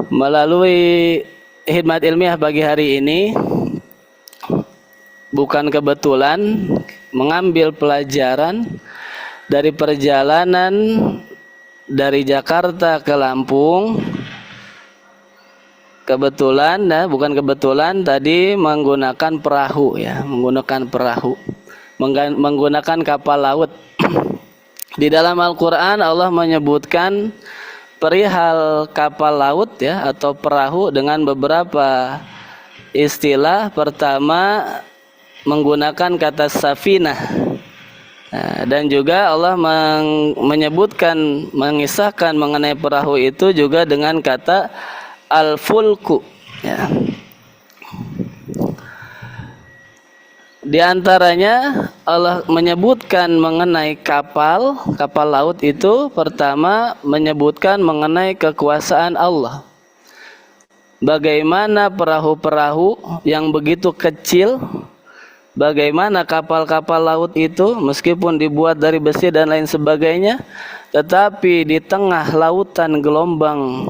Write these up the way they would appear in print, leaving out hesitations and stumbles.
Melalui khidmat ilmiah pagi hari ini, bukan kebetulan mengambil pelajaran dari perjalanan dari Jakarta ke Lampung. Bukan kebetulan tadi menggunakan perahu ya, menggunakan kapal laut. Di dalam Al-Quran Allah menyebutkan perihal kapal laut ya atau perahu dengan beberapa istilah. Pertama menggunakan kata safinah. Nah, dan juga Allah mengisahkan mengenai perahu itu juga dengan kata al-fulku ya. Di antaranya Allah menyebutkan mengenai kapal laut itu, pertama menyebutkan mengenai kekuasaan Allah. Bagaimana perahu-perahu yang begitu kecil, bagaimana kapal-kapal laut itu meskipun dibuat dari besi dan lain sebagainya, tetapi di tengah lautan gelombang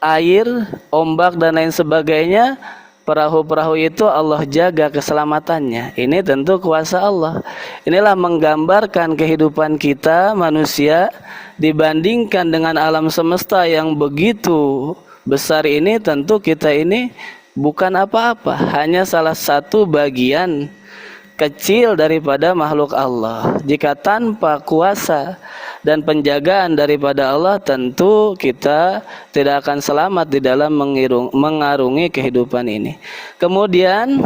air, ombak dan lain sebagainya, perahu-perahu itu Allah jaga keselamatannya. Ini tentu kuasa Allah. Inilah menggambarkan kehidupan kita manusia dibandingkan dengan alam semesta yang begitu besar ini. Tentu kita ini bukan apa-apa, hanya salah satu bagian kecil daripada makhluk Allah. Jika tanpa kuasa dan penjagaan daripada Allah, tentu kita tidak akan selamat di dalam mengarungi kehidupan ini. Kemudian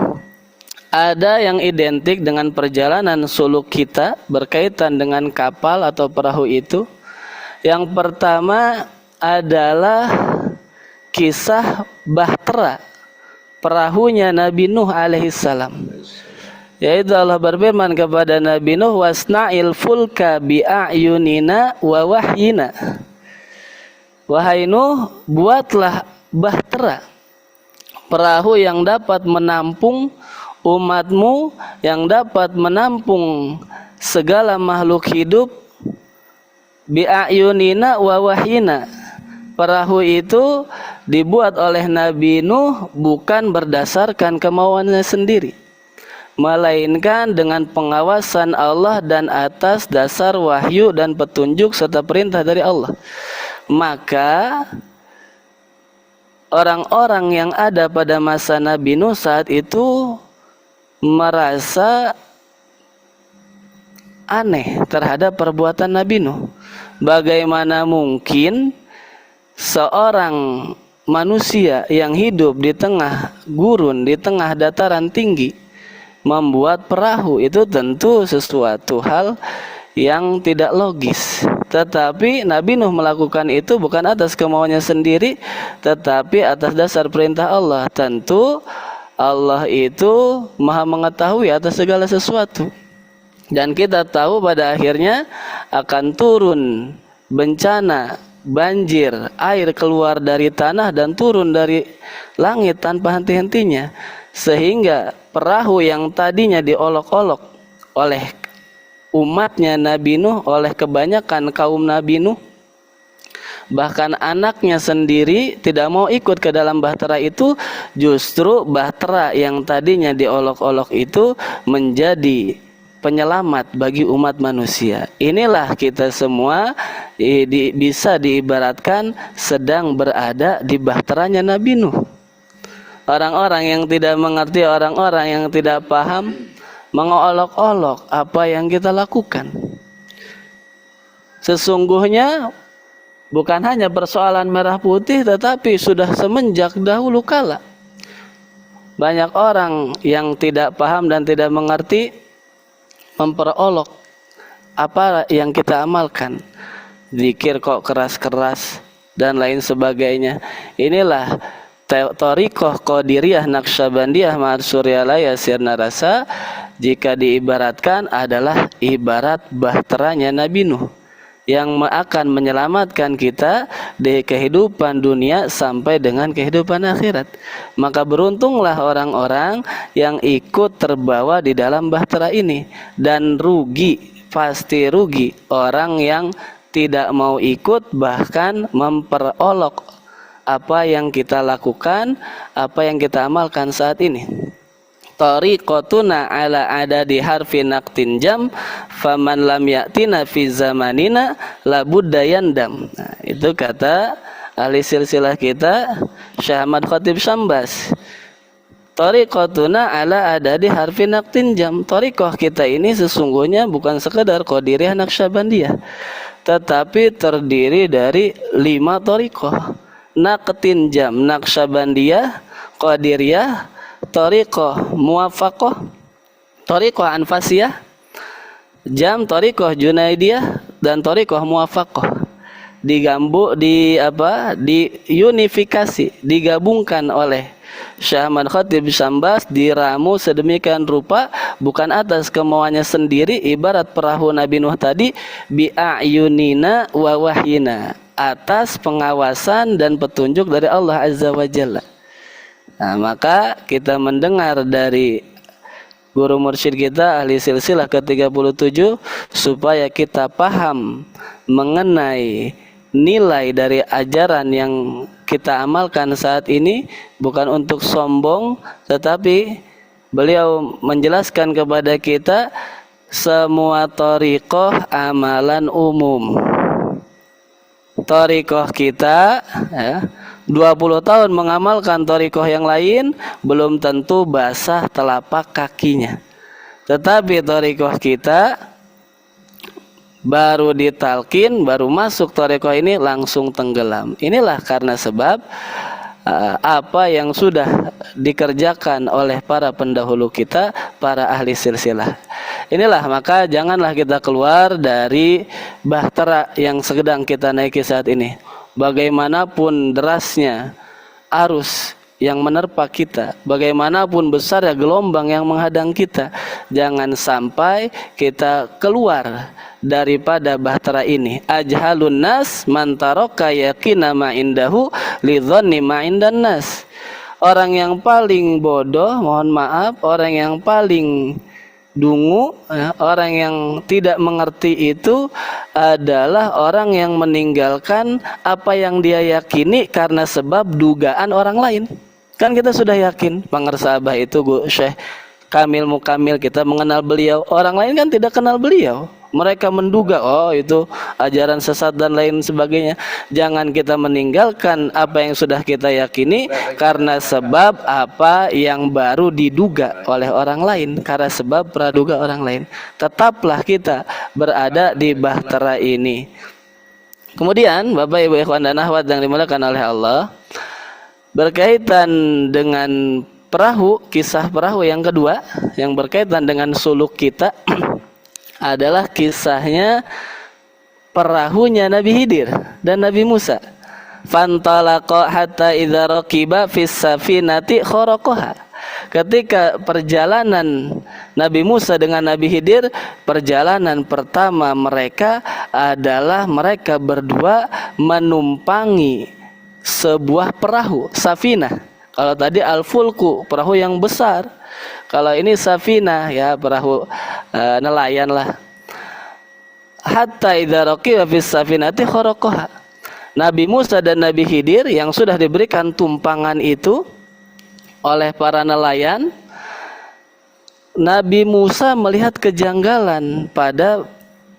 ada yang identik dengan perjalanan suluk kita berkaitan dengan kapal atau perahu itu. Yang pertama adalah kisah bahtera perahunya Nabi Nuh alaihissalam. Yaitu Allah berfirman kepada Nabi Nuh, wasna'il fulka bi'ayunina wa wahyina. Wahai Nuh, buatlah bahtera, perahu yang dapat menampung umatmu, yang dapat menampung segala makhluk hidup, bi'ayunina wa wahyina. Perahu itu dibuat oleh Nabi Nuh bukan berdasarkan kemauannya sendiri, melainkan dengan pengawasan Allah dan atas dasar wahyu dan petunjuk serta perintah dari Allah. Maka orang-orang yang ada pada masa Nabi Nuh saat itu merasa aneh terhadap perbuatan Nabi Nuh. Bagaimana mungkin seorang manusia yang hidup di tengah gurun, di tengah dataran tinggi, membuat perahu? Itu tentu sesuatu hal yang tidak logis. Tetapi Nabi Nuh melakukan itu bukan atas kemauannya sendiri, tetapi atas dasar perintah Allah. Tentu Allah itu maha mengetahui atas segala sesuatu. Dan kita tahu pada akhirnya akan turun bencana, banjir, air keluar dari tanah dan turun dari langit tanpa henti-hentinya. Sehingga perahu yang tadinya diolok-olok oleh umatnya Nabi Nuh, oleh kebanyakan kaum Nabi Nuh, bahkan anaknya sendiri tidak mau ikut ke dalam bahtera itu, justru bahtera yang tadinya diolok-olok itu menjadi penyelamat bagi umat manusia. Inilah kita semua bisa diibaratkan sedang berada di bahteranya Nabi Nuh. Orang-orang yang tidak mengerti, orang-orang yang tidak paham, mengolok-olok apa yang kita lakukan. Sesungguhnya bukan hanya persoalan merah putih, tetapi sudah semenjak dahulu kala banyak orang yang tidak paham dan tidak mengerti memperolok apa yang kita amalkan. Zikir kok keras-keras dan lain sebagainya. Inilah Thariqah Qadiriyah Naqsyabandiyah Ma'ad-Suryalaya Sirna Rasa, jika diibaratkan adalah ibarat bahteranya Nabi Nuh yang akan menyelamatkan kita di kehidupan dunia sampai dengan kehidupan akhirat. Maka beruntunglah orang-orang yang ikut terbawa di dalam bahtera ini, dan rugi, pasti rugi orang yang tidak mau ikut bahkan memperolok apa yang kita lakukan, apa yang kita amalkan saat ini. Tariqatuna ala adadi harfi naqtin jam faman lam ya'tina fi zamanina labudda yandam. Nah, itu kata ahli silsilah kita Syekh Ahmad Khatib Syambas. Tariqatuna ala adadi harfi naqtin jam. Tariqah kita ini sesungguhnya bukan sekedar Qadiriyah Naqsyabandiyah, tetapi terdiri dari 5 tariqah. Naqtin jam Naqsyabandiyah, Qadiriyah, tariqah muwafaqah, tariqah anfasiyah, jam tariqah junaidiyah, dan tariqah muwafaqah. Diunifikasi, digabungkan oleh Syekh Ahmad Khatib Syambas, diramu sedemikian rupa bukan atas kemauannya sendiri, ibarat perahu Nabi Nuh tadi, bi'ayunina wa wahyina, atas pengawasan dan petunjuk dari Allah Azza wa Jalla. Nah, maka kita mendengar dari guru mursyid kita ahli silsilah ke-37 supaya kita paham mengenai nilai dari ajaran yang kita amalkan saat ini, bukan untuk sombong, tetapi beliau menjelaskan kepada kita semua thariqah amalan umum. Thariqah kita 20 tahun mengamalkan thariqah yang lain belum tentu basah telapak kakinya, tetapi thariqah kita baru ditalkin, baru masuk thariqah ini langsung tenggelam. Inilah karena sebab apa yang sudah dikerjakan oleh para pendahulu kita, para ahli silsilah. Inilah, maka janganlah kita keluar dari bahtera yang sedang kita naiki saat ini. Bagaimanapun derasnya arus yang menerpa kita, bagaimanapun besar ya gelombang yang menghadang kita, jangan sampai kita keluar daripada bahtera ini. Ajhalun nas man taraka yaqina ma indahu li dhanni ma indan nas. Orang yang paling bodoh, mohon maaf, orang yang paling dungu, orang yang tidak mengerti itu adalah orang yang meninggalkan apa yang dia yakini karena sebab dugaan orang lain. Kan kita sudah yakin Pangersabah itu Syekh Kamil Mukamil, kita mengenal beliau, orang lain kan tidak kenal beliau. Mereka menduga, oh itu ajaran sesat dan lain sebagainya. Jangan kita meninggalkan apa yang sudah kita yakini karena sebab apa yang baru diduga oleh orang lain, karena sebab praduga orang lain. Tetaplah kita berada di bahtera ini. Kemudian Bapak Ibu ikhwan dan akhwat yang dimuliakan oleh Allah, berkaitan dengan perahu, kisah perahu yang kedua yang berkaitan dengan suluk kita adalah kisahnya perahunya Nabi Khidir dan Nabi Musa. Fantalaqa hatta idza raqiba fis safinati kharaqaha. Ketika perjalanan Nabi Musa dengan Nabi Khidir, perjalanan pertama mereka adalah mereka berdua menumpangi sebuah perahu, safinah. Kalau tadi al-fulku, perahu yang besar. Kalau ini safinah, ya perahu nelayan lah. Hatta idza raqiba fis safinati kharaqaha. Nabi Musa dan Nabi Khidir yang sudah diberikan tumpangan itu oleh para nelayan, Nabi Musa melihat kejanggalan pada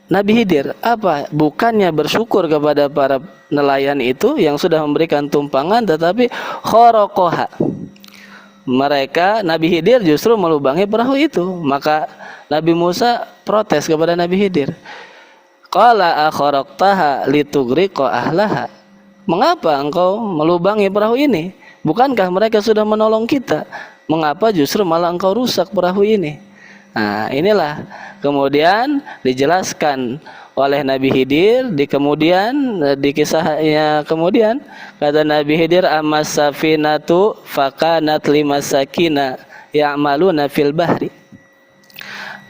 Nabi Khidir. Apa? Bukannya bersyukur kepada para nelayan itu yang sudah memberikan tumpangan, tetapi kharaqaha. Mereka, Nabi Khidir justru melubangi perahu itu. Maka Nabi Musa protes kepada Nabi Khidir. Qala akharaqtaha litughriqa ahlaha. Mengapa engkau melubangi perahu ini? Bukankah mereka sudah menolong kita? Mengapa justru malah engkau rusak perahu ini? Nah, inilah kemudian dijelaskan oleh Nabi Khidir di kisahnya kemudian kata Nabi Khidir, amas safinatu fakanat limasakina ya'maluna fil bahri.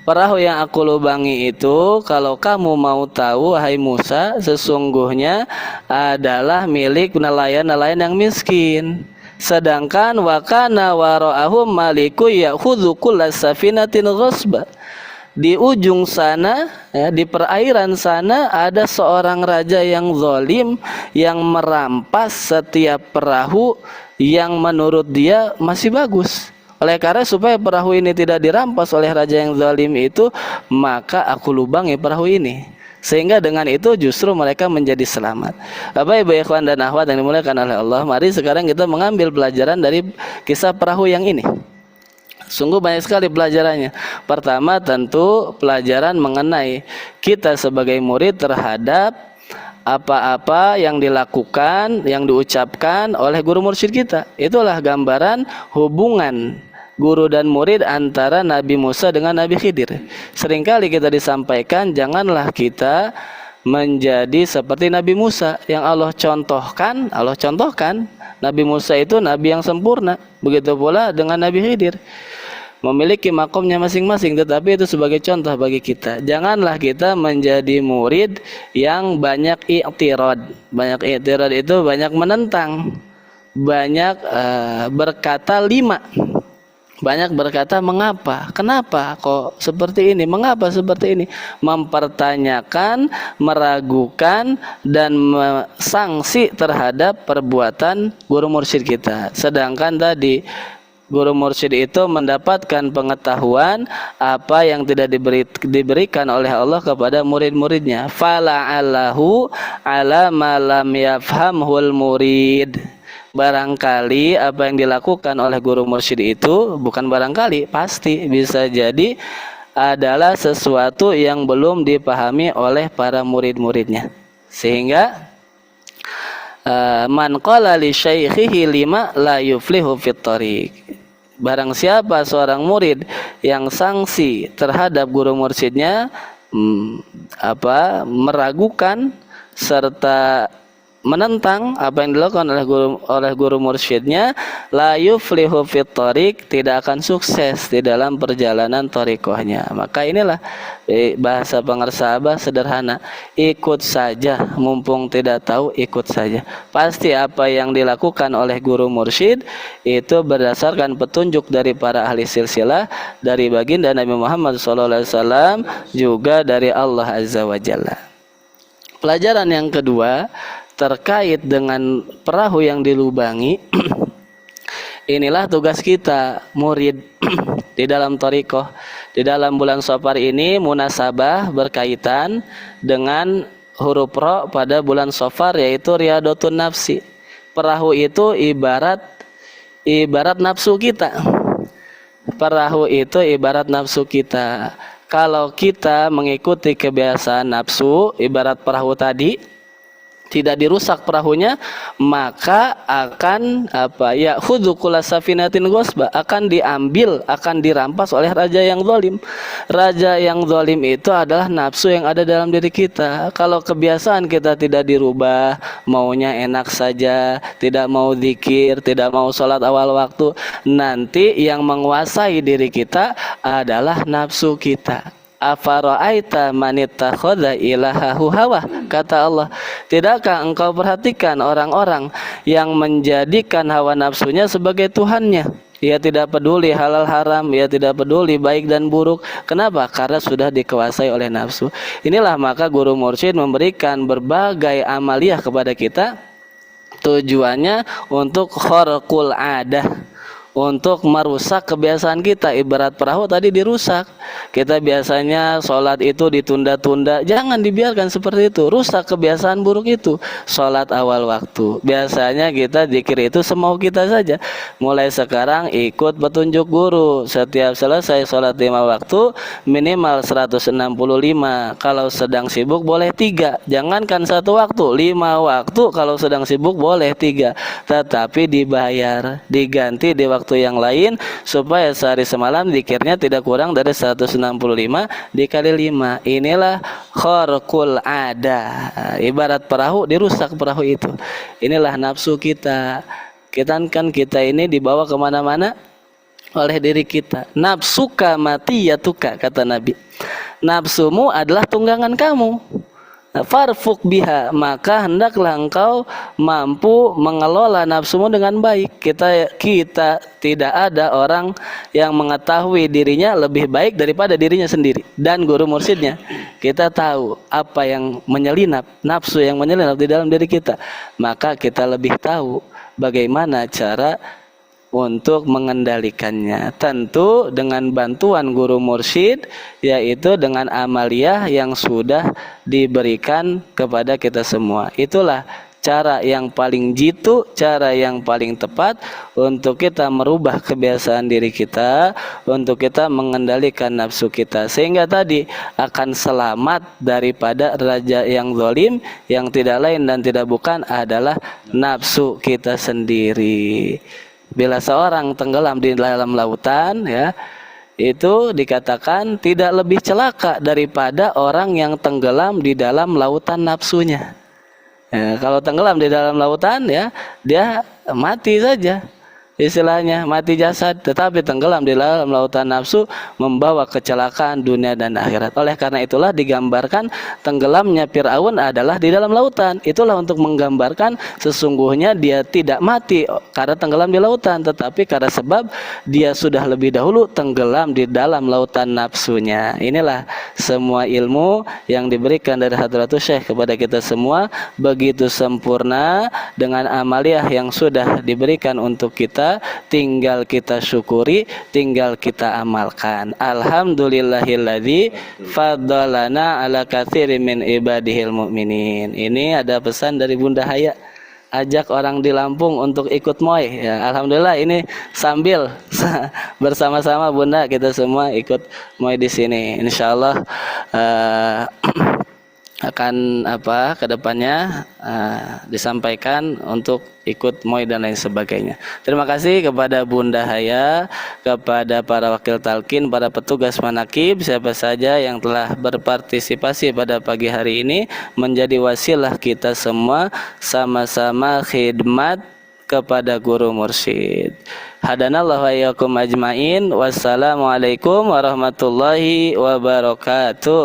Perahu yang aku lubangi itu, kalau kamu mau tahu wahai Musa, sesungguhnya adalah milik nelayan-nelayan yang miskin. Sedangkan wakana wara'ahum maliku ya'khudhu kullas safinatin ghasba. di ujung sana, ya, di perairan sana ada seorang raja yang zalim yang merampas setiap perahu yang menurut dia masih bagus. Oleh karena supaya perahu ini tidak dirampas oleh raja yang zalim itu, maka aku lubangi perahu ini. Sehingga dengan itu justru mereka menjadi selamat. Bapak Ibu ikhwan dan akhwat yang dimuliakan oleh Allah, mari sekarang kita mengambil pelajaran dari kisah perahu yang ini. Sungguh banyak sekali pelajarannya. Pertama tentu pelajaran mengenai kita sebagai murid terhadap apa-apa yang dilakukan, yang diucapkan oleh guru mursyid kita. Itulah gambaran hubungan guru dan murid antara Nabi Musa dengan Nabi Khidir. Seringkali kita disampaikan, janganlah kita menjadi seperti Nabi Musa yang Allah contohkan. Nabi Musa itu nabi yang sempurna. Begitu pula dengan Nabi Khidir, memiliki makomnya masing-masing, tetapi itu sebagai contoh bagi kita. Janganlah kita menjadi murid yang banyak i'tirad. Banyak i'tirad itu banyak menentang, banyak berkata lima, banyak berkata mengapa, kenapa kok seperti ini, mengapa seperti ini, mempertanyakan, meragukan, dan sanksi terhadap perbuatan guru mursyid kita. Sedangkan tadi guru mursyid itu mendapatkan pengetahuan apa yang tidak diberikan oleh Allah kepada murid-muridnya. Fala'allahu ala ma lam yafhamhul murid. Barangkali apa yang dilakukan oleh guru mursyid itu, bukan barangkali, pasti bisa jadi adalah sesuatu yang belum dipahami oleh para murid-muridnya. Sehingga man qala li syaikhihi lima la yuflihu fit thariq. Barang siapa seorang murid yang sanksi terhadap guru mursyidnya meragukan serta menentang apa yang dilakukan oleh guru mursyidnya, la yuflihu fit thariq, tidak akan sukses di dalam perjalanan thariqahnya. Maka inilah bahasa pengersabah sederhana, ikut saja, mumpung tidak tahu ikut saja. Pasti apa yang dilakukan oleh guru mursyid itu berdasarkan petunjuk dari para ahli silsilah, dari baginda Nabi Muhammad SAW, juga dari Allah Azza wa Jalla. Pelajaran yang kedua terkait dengan perahu yang dilubangi. Inilah tugas kita murid di dalam thariqah. Di dalam bulan Safar ini munasabah berkaitan dengan huruf ra pada bulan Safar, yaitu Riyadhatun Nafsi. Perahu itu ibarat nafsu kita. Perahu itu ibarat nafsu kita. Kalau kita mengikuti kebiasaan nafsu, ibarat perahu tadi, tidak dirusak perahunya, maka akan khudhu kulla safinatin ghasba, akan diambil, akan dirampas oleh raja yang zalim. Raja yang zalim itu adalah nafsu yang ada dalam diri kita. Kalau kebiasaan kita tidak dirubah, maunya enak saja, tidak mau zikir, tidak mau sholat awal waktu, nanti yang menguasai diri kita adalah nafsu kita. Afara'aita man ittakhadha ilahahu hawa, kata Allah, tidakkah engkau perhatikan orang-orang yang menjadikan hawa nafsunya sebagai tuhannya? Ia tidak peduli halal haram, ia tidak peduli baik dan buruk. Kenapa? Karena sudah dikuasai oleh nafsu. Inilah maka guru mursyid memberikan berbagai amaliyah kepada kita, tujuannya untuk kharqul adah, untuk merusak kebiasaan kita. Ibarat perahu tadi dirusak, kita biasanya sholat itu ditunda-tunda, jangan dibiarkan seperti itu, rusak kebiasaan buruk itu. Sholat awal waktu, biasanya kita zikir itu semau kita saja, mulai sekarang ikut petunjuk guru, setiap selesai sholat 5 waktu minimal 165, kalau sedang sibuk boleh 3, jangankan 1 waktu, 5 waktu kalau sedang sibuk boleh 3, tetapi dibayar, diganti di waktu yang lain, supaya sehari semalam zikirnya tidak kurang dari 165 dikali 5. Inilah kharqul ada. Ibarat perahu, dirusak perahu itu. Inilah nafsu kita. Kita ini dibawa kemana-mana oleh diri kita. Nafsuka matiyatuka, kata Nabi. Nafsumu adalah tunggangan kamu. farfuk biha, maka hendaklah engkau mampu mengelola nafsumu dengan baik. Kita tidak ada orang yang mengetahui dirinya lebih baik daripada dirinya sendiri dan guru mursyidnya. Kita tahu apa yang menyelinap, nafsu yang menyelinap di dalam diri kita, maka kita lebih tahu bagaimana cara untuk mengendalikannya. Tentu dengan bantuan guru mursyid, yaitu dengan amaliyah yang sudah diberikan kepada kita semua. Itulah cara yang paling jitu, cara yang paling tepat untuk kita merubah kebiasaan diri kita, untuk kita mengendalikan nafsu kita, sehingga tadi akan selamat daripada raja yang zalim, yang tidak lain dan tidak bukan adalah nafsu kita sendiri. Bila seorang tenggelam di dalam lautan, ya, itu dikatakan tidak lebih celaka daripada orang yang tenggelam di dalam lautan nafsunya. Ya, kalau tenggelam di dalam lautan, ya, dia mati saja, istilahnya mati jasad, tetapi tenggelam di dalam lautan nafsu membawa kecelakaan dunia dan akhirat. Oleh karena itulah digambarkan tenggelamnya Fir'aun adalah di dalam lautan. Itulah untuk menggambarkan sesungguhnya dia tidak mati karena tenggelam di lautan, tetapi karena sebab dia sudah lebih dahulu tenggelam di dalam lautan nafsunya. Inilah semua ilmu yang diberikan dari Hadratus Syekh kepada kita semua, begitu sempurna dengan amaliyah yang sudah diberikan untuk kita. Tinggal kita syukuri, tinggal kita amalkan. Alhamdulillahilladzi faddalana ala katsirin min ibadihil mu'minin. Ini ada pesan dari Bunda Haya, ajak orang di Lampung untuk ikut MOI. Ya, alhamdulillah ini sambil bersama-sama Bunda kita semua ikut MOI di sini. Insyaallah akan kedepannya disampaikan untuk ikut MOI dan lain sebagainya. Terima kasih kepada Bunda Haya, kepada para wakil talqin, para petugas manakib, siapa saja yang telah berpartisipasi pada pagi hari ini, menjadi wasilah kita semua sama-sama khidmat kepada guru mursyid. Hadanallahu wa iyyakum ajmain. Wassalamualaikum warahmatullahi wabarakatuh.